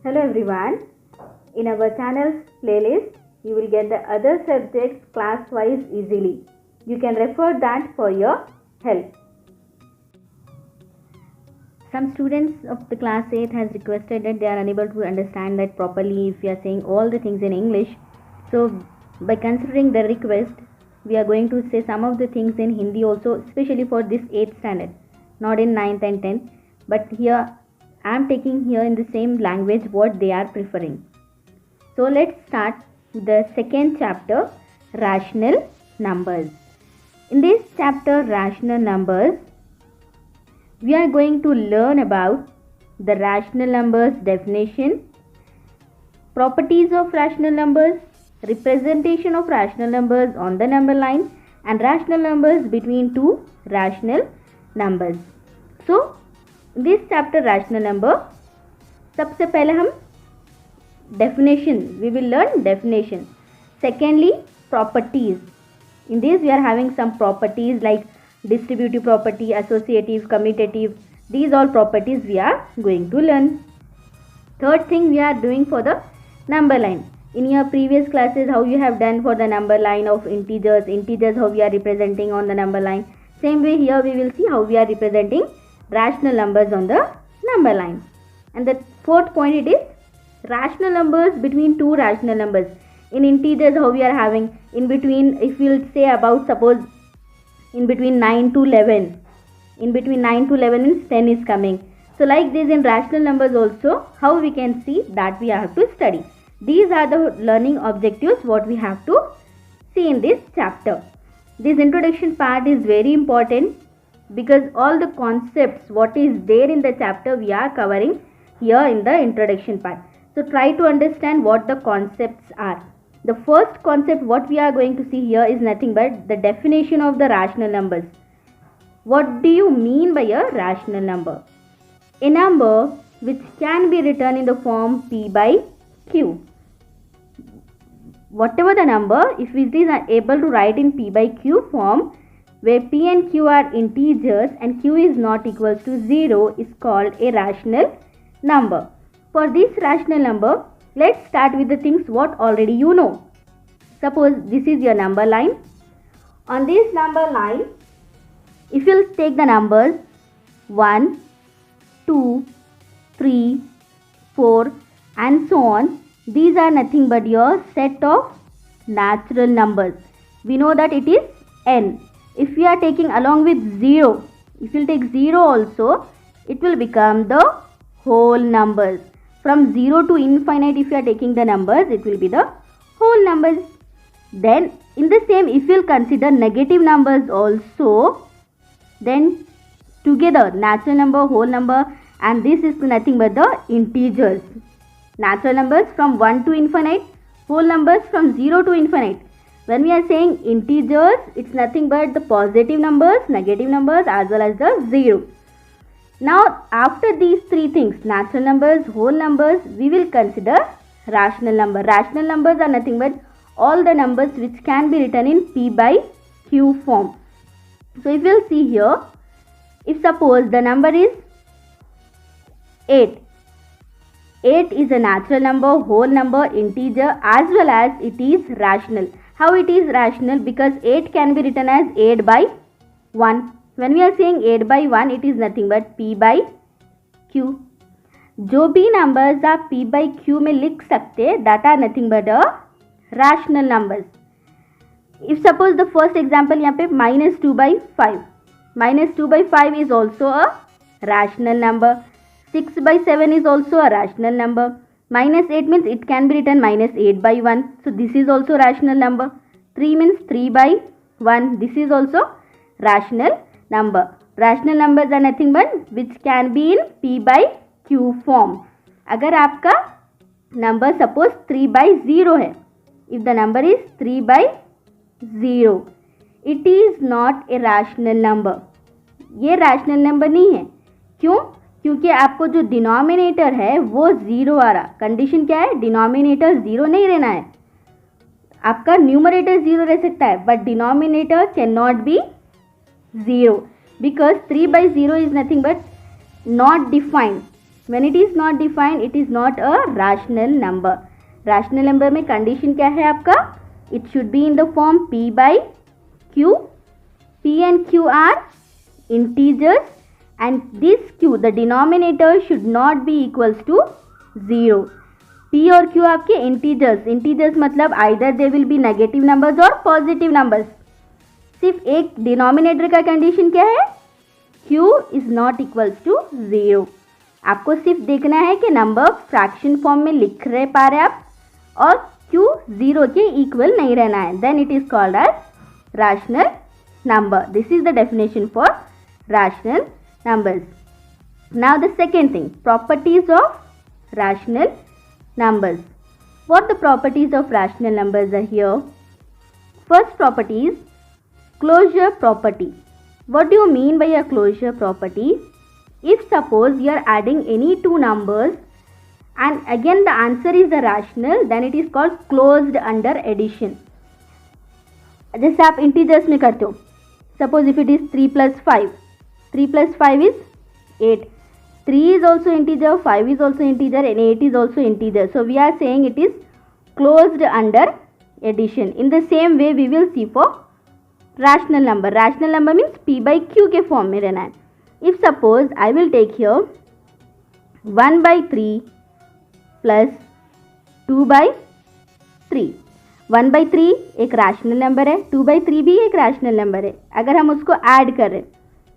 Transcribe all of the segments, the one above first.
Hello everyone. In our channel's playlist, you will get the other subjects class-wise easily. You can refer that for your help. Some students of the class 8 has requested that they are unable to understand that properly if we are saying all the things in English. So by considering the request, we are going to say some of the things in Hindi also, especially for this 8th standard, not in 9th and 10th, but here I am taking here in the same language what they are preferring. So let's start the second chapter, rational numbers. In this chapter, rational numbers, we are going to learn about the rational numbers definition, properties of rational numbers, representation of rational numbers on the number line, and rational numbers between two rational numbers. So this chapter rational number, सबसे पहले हम definition, we will learn definition. Secondly, properties. In this we are having some properties like distributive property, associative, commutative. These all properties we are going to learn. Third thing we are doing for the number line. In your previous classes how you have done for the number line of integers how we are representing on the number line. Same way here we will see how we are representing rational numbers on the number line. And the fourth point, it is rational numbers between two rational numbers. In integers how we are having in between, if we will say about, suppose in between 9 to 11, in between 9 to 11 means 10 is coming. So like this in rational numbers also, how we can see that we have to study. These are the learning objectives what we have to see in this chapter. This introduction part is very important because all the concepts what is there in the chapter we are covering here in the introduction part. So try to understand what the concepts are. The first concept what we are going to see here is nothing but the definition of the rational numbers. What do you mean by a rational number? A number which can be written in the form P by Q. Whatever the number, if it is able to write in P by Q form, where P and Q are integers and Q is not equals to 0, is called a rational number. For this rational number, let's start with the things what already you know. Suppose this is your number line. On this number line, if you take the numbers 1, 2, 3, 4 and so on, these are nothing but your set of natural numbers. We know that it is n. If we are taking along with 0, if you take 0 also, it will become the whole numbers. From 0 to infinite, if you are taking the numbers, it will be the whole numbers. Then in the same, if you will consider negative numbers also, then together natural number, whole number, and this is nothing but the integers. Natural numbers from 1 to infinite, whole numbers from 0 to infinite. When we are saying integers, it's nothing but the positive numbers, negative numbers as well as the 0. Now after these three things, natural numbers, whole numbers, we will consider rational number. Rational numbers are nothing but all the numbers which can be written in P by Q form. So if you will see here, if suppose the number is 8. 8 is a natural number, whole number, integer as well as it is rational. How it is rational? Because 8 can be written as 8 by 1. When we are saying 8 by 1, it is nothing but P by Q. जो भी numbers आप P by Q में लिख सकते, that are nothing but a rational numbers. If suppose the first example यहाँ पे -2 by 5. -2 by 5 is also a rational number. 6 by 7 is also a rational number. -8 means it can be written -8 by 1. So this is also rational number. 3 means 3 by 1. This is also rational number. Rational numbers are nothing but which can be in P by Q form. अगर आपका number suppose 3 by 0 है. If the number is 3 by 0, it is not a rational number. ये rational number नहीं है. क्यों? क्योंकि आपको जो डिनोमिनेटर है वो 0 आ रहा. कंडीशन क्या है? डिनोमिनेटर 0 नहीं रहना है. आपका न्यूमरेटर 0 रह सकता है but denominator can not be 0 because 3 by 0 is nothing but not defined. When it is not defined, it is not a rational number. Rational number में condition क्या है आपका? It should be in the form P by Q. P and Q are integers and this Q, the denominator should not be equals to 0. P और Q आपके integers मतलब either they will be negative numbers or positive numbers. सिर्फ एक denominator का condition क्या है? Q is not equals to 0. आपको सिर्फ देखना है कि नंबर फ्रैक्शन फॉर्म में लिख रहे पा रहे आप और Q 0 के इक्वल नहीं रहना है. Then it is called as rational number. This is the definition for rational numbers. Now the second thing, properties of rational numbers. What the properties of rational numbers are here? First property is closure property. What do you mean by a closure property? If suppose you are adding any two numbers and again the answer is a rational, then it is called closed under addition. जैसे आप integers में करते हो, suppose if it is 3 plus 5, 3 plus 5 is 8. 3 is also integer, 5 is also integer and 8 is also integer. So we are saying it is closed under addition. In the same way we will see for rational number. Rational number means P by Q के form में रहना है. If suppose I will take here 1 by 3 plus 2 by 3. 1 by 3 एक rational number है, 2 by 3 भी एक rational number है. अगर हम उसको add कर रहे हैं,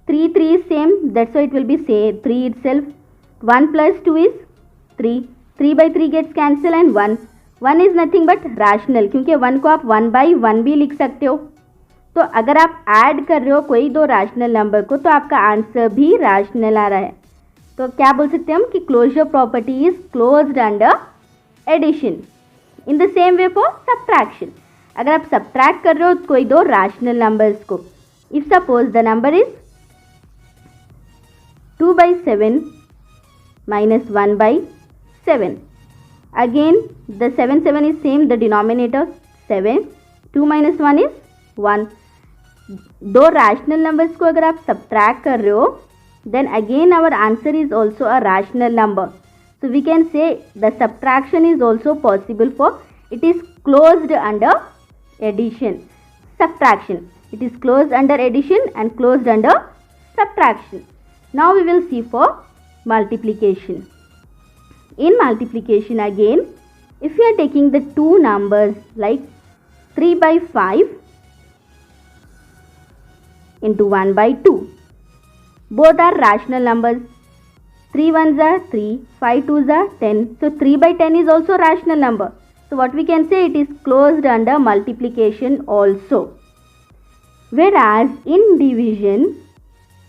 3 is same, that's why it will be say 3 itself. 1 plus 2 is 3. 3 by 3 gets cancelled and 1. 1 is nothing but rational, क्योंकि 1 को आप 1 by 1 भी लिख सकते हो. तो अगर आप ऐड कर रहे हो कोई दो रैशनल नंबर को तो आपका आंसर भी रैशनल आ रहा है. तो क्या बोल सकते हैं हम कि closure property is closed under addition. In the same way for subtraction. अगर आप सब्ट्रैक्ट कर रहे हो कोई दो रैशनल नंबर्स को, if suppose the number is 2 by 7 minus 1 by 7. Again the 7 is same, the denominator 7. 2 minus 1 is 1. दो rational numbers को अगर आप सब्ट्रैक्ट कर रहे हो then again our answer is also a rational number. So we can say the subtraction is also possible for, it is closed under addition. Subtraction, it is closed under addition and closed under subtraction. Now we will see for multiplication. In multiplication again, if you are taking the two numbers like 3 by 5 into 1 by 2, both are rational numbers. 3 ones are 3, 5 twos are 10. So 3 by 10 is also rational number. So what we can say, it is closed under multiplication also. Whereas in division,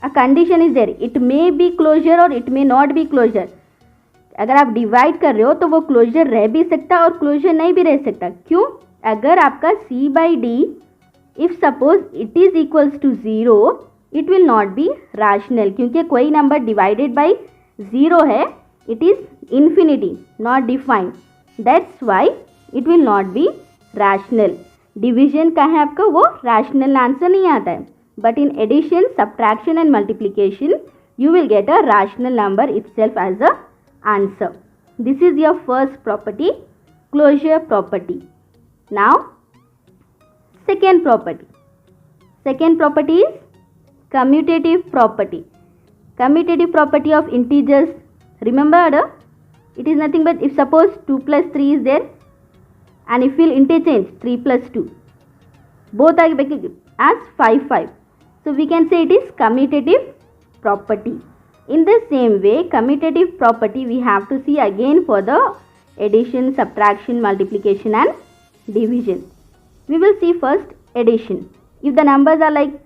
a condition is there, it may be closure or it may not be closure. अगर आप divide कर रहे हो तो वो closure रह भी सकता है और क्लोजर नहीं भी रह सकता. क्यों? अगर आपका C by D, if suppose it is equals to 0, it will not be rational, क्योंकि कोई नंबर डिवाइडेड बाई 0 है, it is infinity, not defined. That's why it will not be rational. Division का है आपका, वो रैशनल आंसर नहीं आता है. But in addition, subtraction and multiplication, you will get a rational number itself as a answer. This is your first property, closure property. Now, second property. Second property is commutative property. Commutative property of integers. Remember, it is nothing but if suppose 2 plus 3 is there and if we'll interchange 3 plus 2, both are as 5, 5. So we can say it is commutative property. In the same way, commutative property we have to see again for the addition, subtraction, multiplication and division. We will see first addition. If the numbers are like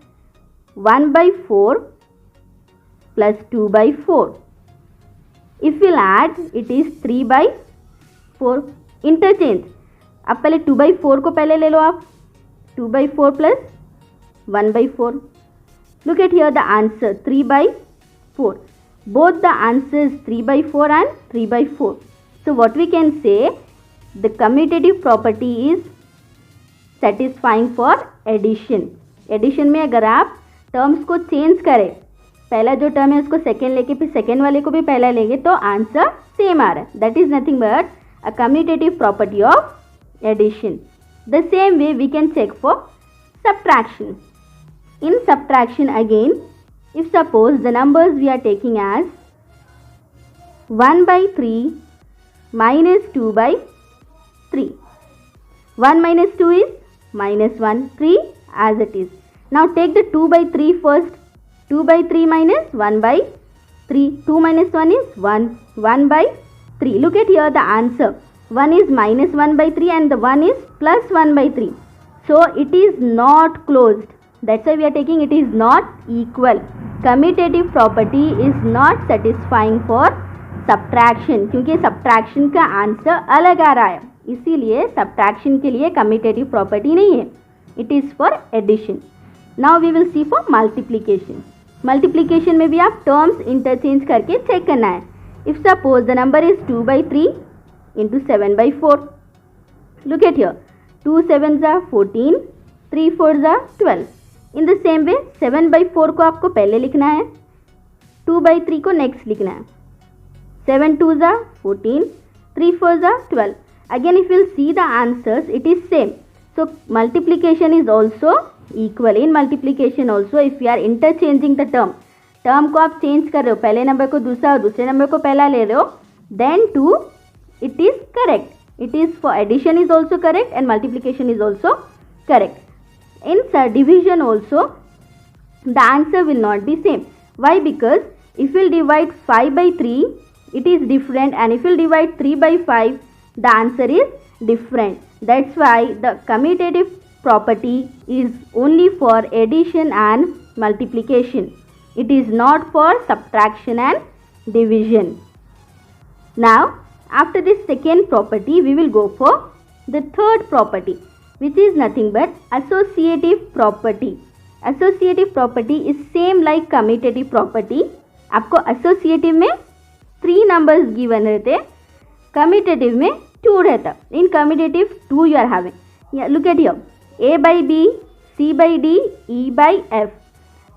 1 by 4 plus 2 by 4. If we'll add, it is 3 by 4. Interchange. अब पहले 2 by 4 को पहले ले लो आप. 2 by 4 plus 1 by 4. Look at here the answer 3 by 4. Both the answers 3 by 4 and 3 by 4. So what we can say, the commutative property is satisfying for addition. Addition में अगर आप terms को चेंज करें, पहला जो टर्म है उसको second लेके फिर सेकेंड वाले को भी पहला लेंगे तो आंसर सेम आ रहा है. That is nothing but a commutative property of addition. The same way we can check for subtraction. In subtraction again, if suppose the numbers we are taking as 1 by 3 minus 2 by 3. 1 minus 2 is minus 1, 3 as it is. Now take the 2 by 3 first. 2 by 3 minus 1 by 3. 2 minus 1 is 1. 1 by 3. Look at here the answer. 1 is minus 1 by 3 and the 1 is plus 1 by 3. So it is not closed. That's why we are taking it is not equal. Commutative property is not satisfying for subtraction क्योंकि subtraction का answer अलग आ रहा है, इसीलिए subtraction के लिए commutative property नहीं है. It is for addition. Now we will see for multiplication. Multiplication में भी आप terms interchange करके check करना है. If suppose the number is 2 by 3 into 7 by 4. Look at here. 2 7s are 14, 3 4s are 12. In the same way 7 by 4 को आपको पहले लिखना है, 2 by 3 को नेक्स्ट लिखना है. 7 2s are 14, 3 4s are 12. Again if you will see the answers it is same. So multiplication is also equal. In multiplication also if you are interchanging the term को आप चेंज कर रहे हो, पहले number को दूसरा और दूसरे नंबर को पहला ले रहे हो, then too it is correct. It is for addition is also correct and multiplication is also correct. In division also the answer will not be same. Why? Because if you will divide 5 by 3 it is different and if you will divide 3 by 5 the answer is different. That's why the commutative property is only for addition and multiplication. It is not for subtraction and division. Now after this second property we will go for the third property which is nothing but associative property. Associative property is same like commutative property. आपको associative में 3 numbers given रहते, commutative में 2 रहता. In commutative 2 you are having. Yeah, look at here. A by B, C by D, E by F.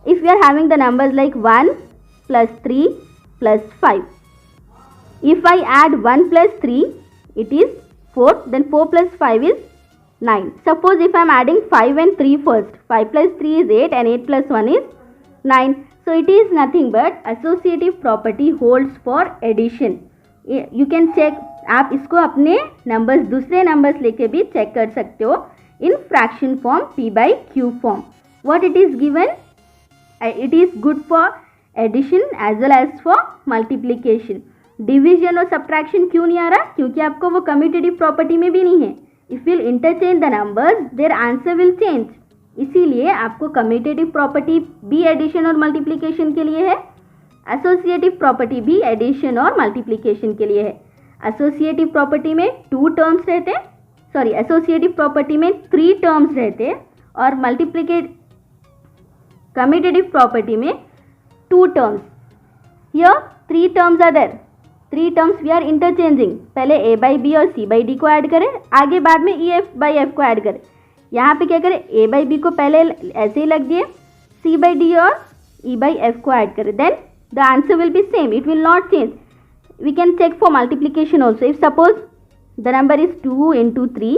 If you are having the numbers like 1 plus 3 plus 5. If I add 1 plus 3, it is 4. Then 4 plus 5 is 9. Suppose if I am adding 5 and 3 first. 5 plus 3 is 8 and 8 plus 1 is 9. So it is nothing but associative property holds for addition. You can check. आप इसको अपने numbers दूसरे numbers लेके भी check कर सकते हो. In fraction form P by Q form. What it is given? It is good for addition as well as for multiplication. Division और सब्ट्रैक्शन क्यों नहीं आ रहा? क्योंकि आपको वो कम्यूटेटिव प्रॉपर्टी में भी नहीं है. If will interchange the numbers their answer will change. इसीलिए आपको कम्यूटेटिव प्रॉपर्टी भी एडिशन और मल्टीप्लिकेशन के लिए है, एसोसिएटिव प्रॉपर्टी भी एडिशन और मल्टीप्लिकेशन के लिए है. एसोसिएटिव प्रॉपर्टी में 2 टर्म्स रहते हैं, सॉरी एसोसिएटिव प्रॉपर्टी में 3 टर्म्स रहते हैं और कम्यूटेटिव प्रॉपर्टी में 2 terms. Here 3 terms are there. 3 terms we are interchanging. पहले A by B और C by D को ऐड करें, आगे बाद में E by F को ऐड करें. यहाँ पे क्या करें? A by B को पहले ऐसे ही लग दिए, C by D और E by F को ऐड करें. Then the answer will be same, it will not change. We can check for multiplication also. If suppose the number is 2 into 3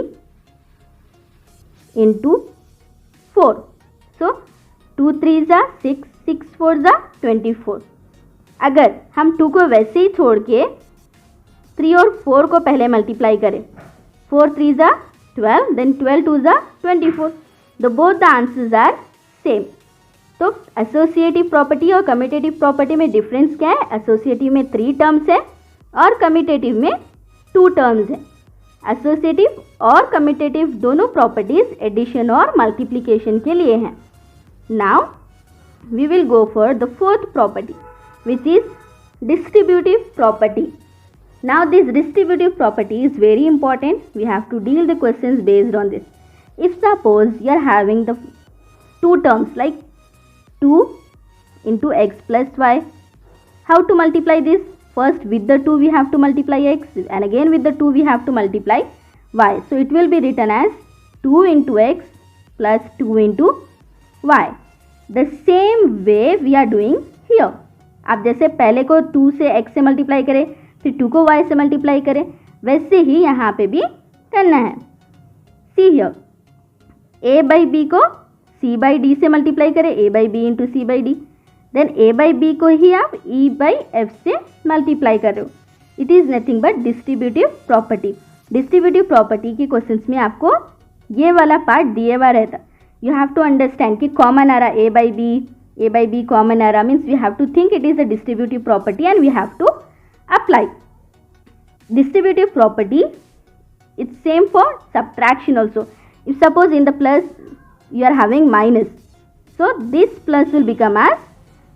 into 4. So 2 3s are 6, 6 4s are 24. अगर हम 2 को वैसे ही छोड़ के 3 और 4 को पहले मल्टीप्लाई करें, 4 3s are 12, then 12 2s are 24. The both the answers are same. तो एसोसिएटिव प्रॉपर्टी और कम्यूटेटिव प्रॉपर्टी में डिफरेंस क्या है? एसोसिएटिव में 3 टर्म्स है और कम्यूटेटिव में 2 टर्म्स है. एसोसिएटिव और कम्यूटेटिव दोनों प्रॉपर्टीज एडिशन और मल्टीप्लिकेशन के लिए हैं. Now we will go for the fourth property which is distributive property. Now this distributive property is very important. We have to deal the questions based on this. If suppose you are having the 2 terms like 2 into x plus y, how to multiply this? First with the 2 we have to multiply x and again with the 2 we have to multiply y. So it will be written as 2 into x plus 2 into y. The same way we are doing here. आप जैसे पहले को 2 से x से multiply करें, फिर 2 को y से मल्टीप्लाई करें, वैसे ही यहाँ पे भी करना है। See here, a by B को c बाई डी से मल्टीप्लाई करें, a by B into C by D, then a by B को ही आप e बाई एफ से मल्टीप्लाई कर रहे हो। It is nothing but distributive property. Distributive property की क्वेश्चंस में आपको ये वाला पार्ट दिए हुआ रहता। यू हैव टू अंडरस्टैंड कि कॉमन आ रहा ए बाई बी कॉमन आ रहा, means we have to think it is a distributive property and we have to apply distributive property. It's same for subtraction also. If suppose in the plus you are having minus, so this plus will become as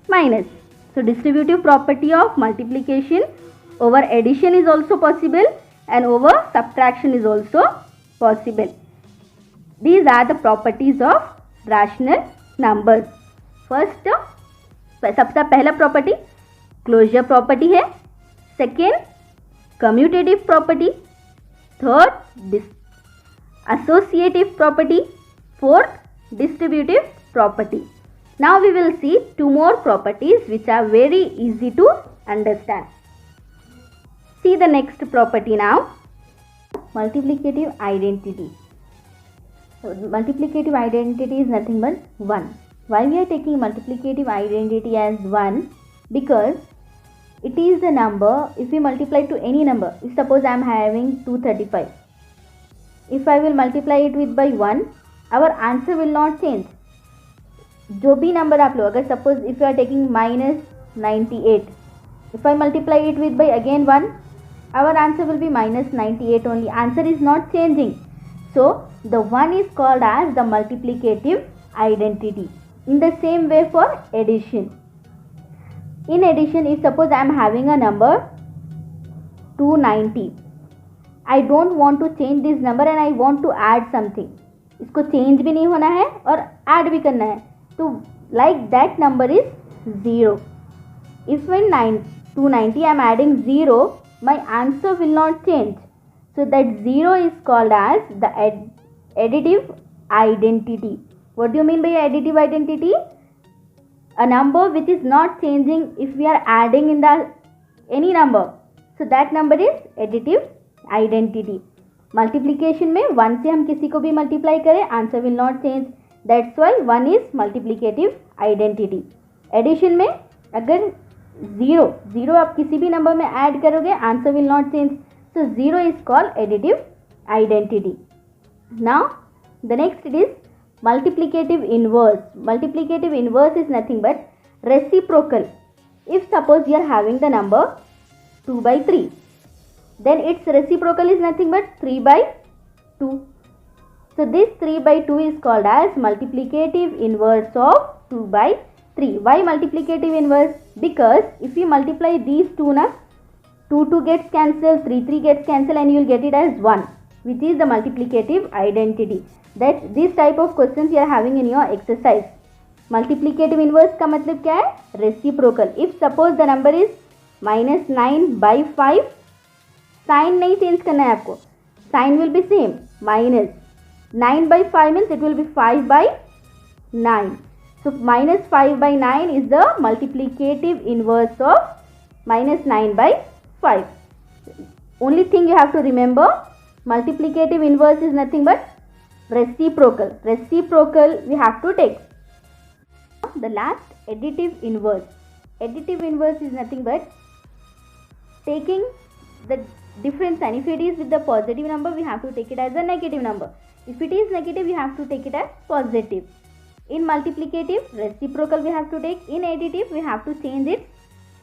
minus. So distributive property of multiplication over addition is also possible and over subtraction is also possible. These are the properties of rational numbers. First, सबसे पहला property closure property है, second commutative property, third associative property, fourth distributive property. Now we will see two more properties which are very easy to understand. See the next property now, multiplicative identity. So multiplicative identity is nothing but 1. Why we are taking multiplicative identity as 1? Because it is the number, if we multiply to any number, if suppose I am having 235, if I will multiply it with by 1, our answer will not change. जो भी number आप लो, अगर suppose if you are taking minus 98, if I multiply it with by again 1, our answer will be minus 98 only. Answer is not changing. So the 1 is called as the multiplicative identity. In the same way for addition. In addition, if suppose I am having a number 290, I don't want to change this number and I want to add something. इसको change भी नहीं होना है और add भी करना है, तो like that number is 0. If in 290 I am adding 0, my answer will not change. So that 0 is called as the additive identity. What do you mean by additive identity? A number which is not changing if we are adding in the any number, so that number is additive identity. Multiplication में 1 से हम किसी को भी multiply करें, answer will not change. That's why 1 is multiplicative identity. Addition में अगर 0 आप किसी भी number में add करोगे, answer will not change. So 0 is called additive identity. Now the next is multiplicative inverse. Multiplicative inverse is nothing but reciprocal. If suppose you are having the number 2 by 3, then its reciprocal is nothing but 3 by 2. So this 3 by 2 is called as multiplicative inverse of 2 by 3. Why multiplicative inverse? Because if you multiply these two, 2 gets cancelled, 3 gets cancelled, and you will get it as 1, which is the multiplicative identity. That this type of questions you are having in your exercise. Multiplicative inverse का मतलब क्या है? Reciprocal. If suppose the number is minus 9 by 5, sign नहीं change करना है आपको, sign will be same. Minus 9 by 5 means it will be 5 by 9. So minus 5 by 9 is the multiplicative inverse of minus 9 by 5. Only thing you have to remember, multiplicative inverse is nothing but reciprocal. Reciprocal we have to take. The last, additive inverse. Additive inverse is nothing but taking the difference sign. If it is with the positive number, we have to take it as a negative number. If it is negative, we have to take it as positive. In multiplicative, reciprocal we have to take. In additive, we have to change its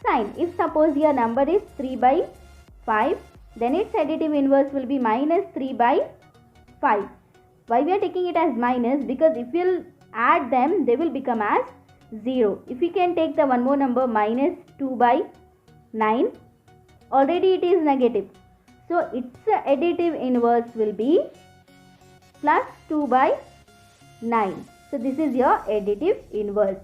sign. If suppose your number is 3 by 5, then its additive inverse will be minus 3 by 5. Why we are taking it as minus? Because if we will add them, they will become as 0. If we can take the one more number, minus 2 by 9, already it is negative. So its additive inverse will be plus 2 by 9. So this is your additive inverse.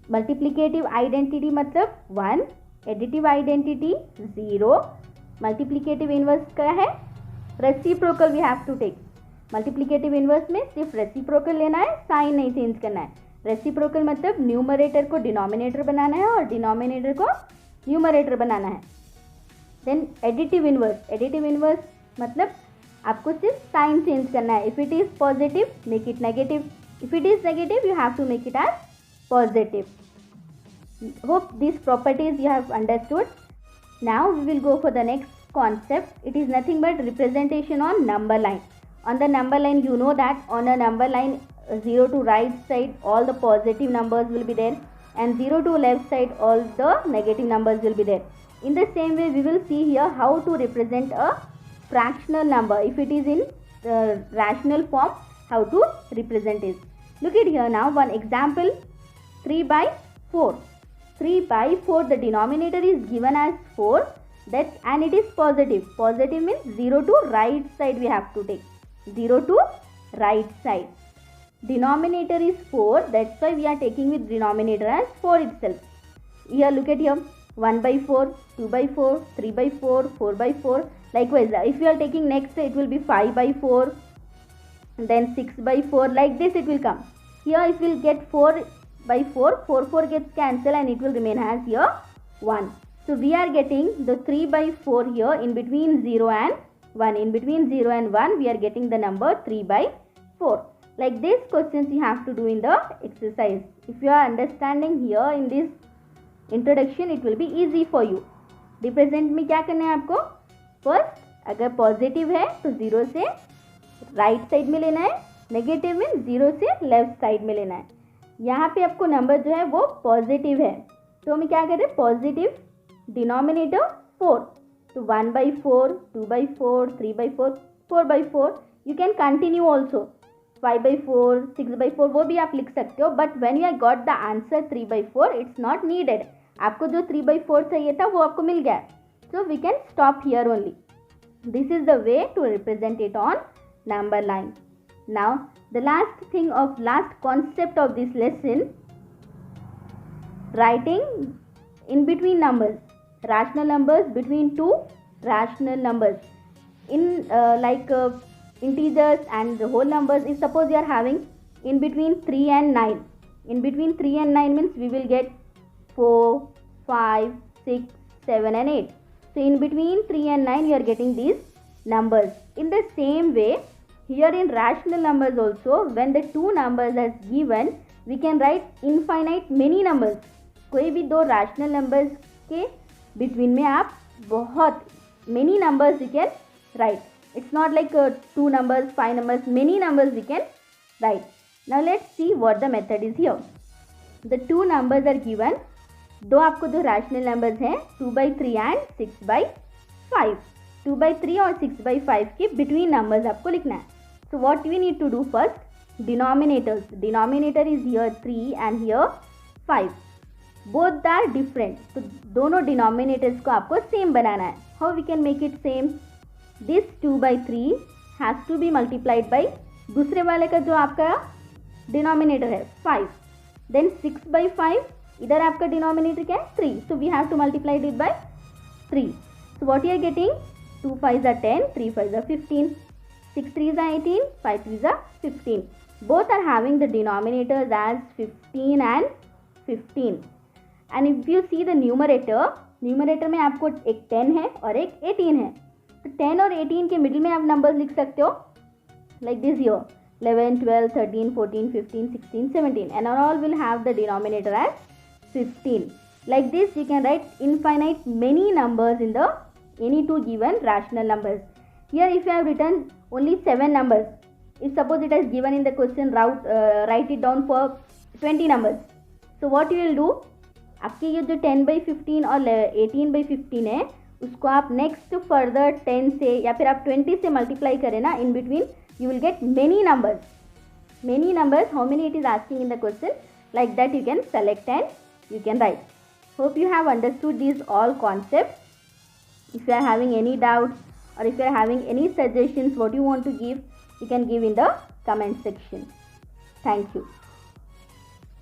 Multiplicative identity मतलब 1, additive identity 0, multiplicative inverse क्या है? Reciprocal we have to take. Multiplicative inverse में सिर्फ reciprocal लेना है, sign नहीं change करना है. रेसिप्रोकल मतलब न्यूमरेटर को डिनोमिनेटर बनाना है और डिनोमिनेटर को न्यूमरेटर बनाना है. देन एडिटिव इन्वर्स मतलब आपको सिर्फ साइन चेंज करना है. If it is positive make it negative, if it is negative you have to make it as positive. Hope this properties you have understood. Now we will go for the next concept. It is nothing but representation on number line. On the number line, you know that on a number line 0 to right side all the positive numbers will be there, and 0 to left side all the negative numbers will be there. In the same way, we will see here how to represent a fractional number. If it is in rational form, how to represent it. Look at here now one example. 3 by 4. 3 by 4, the denominator is given as 4. And it is positive. Positive means 0 to right side we have to take. 0 to right side. Denominator is 4. That's why we are taking with denominator as 4 itself. Here look at here. 1 by 4, 2 by 4, 3 by 4, 4 by 4. Likewise, if you are taking next, it will be 5 by 4. Then 6 by 4. Like this it will come. Here if we will get 4 by 4, 4 gets cancelled and it will remain as here 1. So we are getting the 3 by 4 here in between 0 and 1. In between 0 and 1 we are getting the number 3 by 4. Like this questions you have to do in the exercise. If you are understanding here in this introduction, it will be easy for you. Represent में क्या करना है आपको? First, अगर positive है तो 0 से right side में लेना है, नेगेटिव में 0 से लेफ्ट साइड में लेना है. यहाँ पे आपको नंबर जो है वो पॉजिटिव है तो हमें क्या करें? Positive denominator 4. तो 1 by 4, 2 by 4, 3 by 4, 4 by 4. You can continue also. 5 by 4, 6 by 4 वो भी आप लिख सकते हो. But when you got the answer 3 by 4, it's not needed. आपको जो 3 by 4 चाहिए था वो आपको मिल गया. So we can stop here only. This is the way to represent it on number line. Now the last concept of this lesson, writing in between numbers. Rational numbers between two rational numbers in integers and the whole numbers. If suppose you are having in between 3 and 9, in between 3 and 9 means we will get 4, 5, 6, 7 and 8. So in between 3 and 9 you are getting these numbers. In the same way here in rational numbers also, when the two numbers are given, we can write infinite many numbers. कोई भी दो rational numbers के between में आप बहुत many numbers you can write. It's not like 2 numbers, 5 numbers, many numbers we can write. Now let's see what the method is here. The two numbers are given. दो आपको जो rational numbers हैं 2 by 3 and 6 by 5. 2 by 3 और 6 by 5 के between numbers आपको लिखना है. So what we need to do first? Denominators. Denominator is here 3 and here 5. Both are different. तो दोनों denominators को आपको same बनाना है. How we can make it same? This 2 by 3 has to be multiplied by दूसरे वाले का जो आपका denominator है 5. Then 6 by 5, इधर आपका denominator क्या है 3. So we have to multiply it by 3. So what you are getting? 2 5s are 10, 3 5s are 15, 6 3s are 18, 5 3s are 15. Both are having the denominators as 15 and 15. And if you see the numerator में आपको एक 10 है और एक 18 है. तो 10 और 18 के मिडिल में आप नंबर्स लिख सकते हो like this here 11, 12, 13, 14, 15, 16, 17 and all will have the denominator as 15. Like this you can write infinite many numbers in the any two given rational numbers. Here if you have written only 7 numbers, if suppose it is given in the question write it down for 20 numbers. So what you will do, आपके ये जो 10 by 15 और 18 by 15 है उसको आप next further 10 से या फिर आप 20 से मल्टीप्लाई करें ना, in between you will get many numbers. How many it is asking in the question, like that you can select and you can write. Hope you have understood these all concepts. If you are having any doubts or if you are having any suggestions what you want to give, you can give in the comment section. Thank you.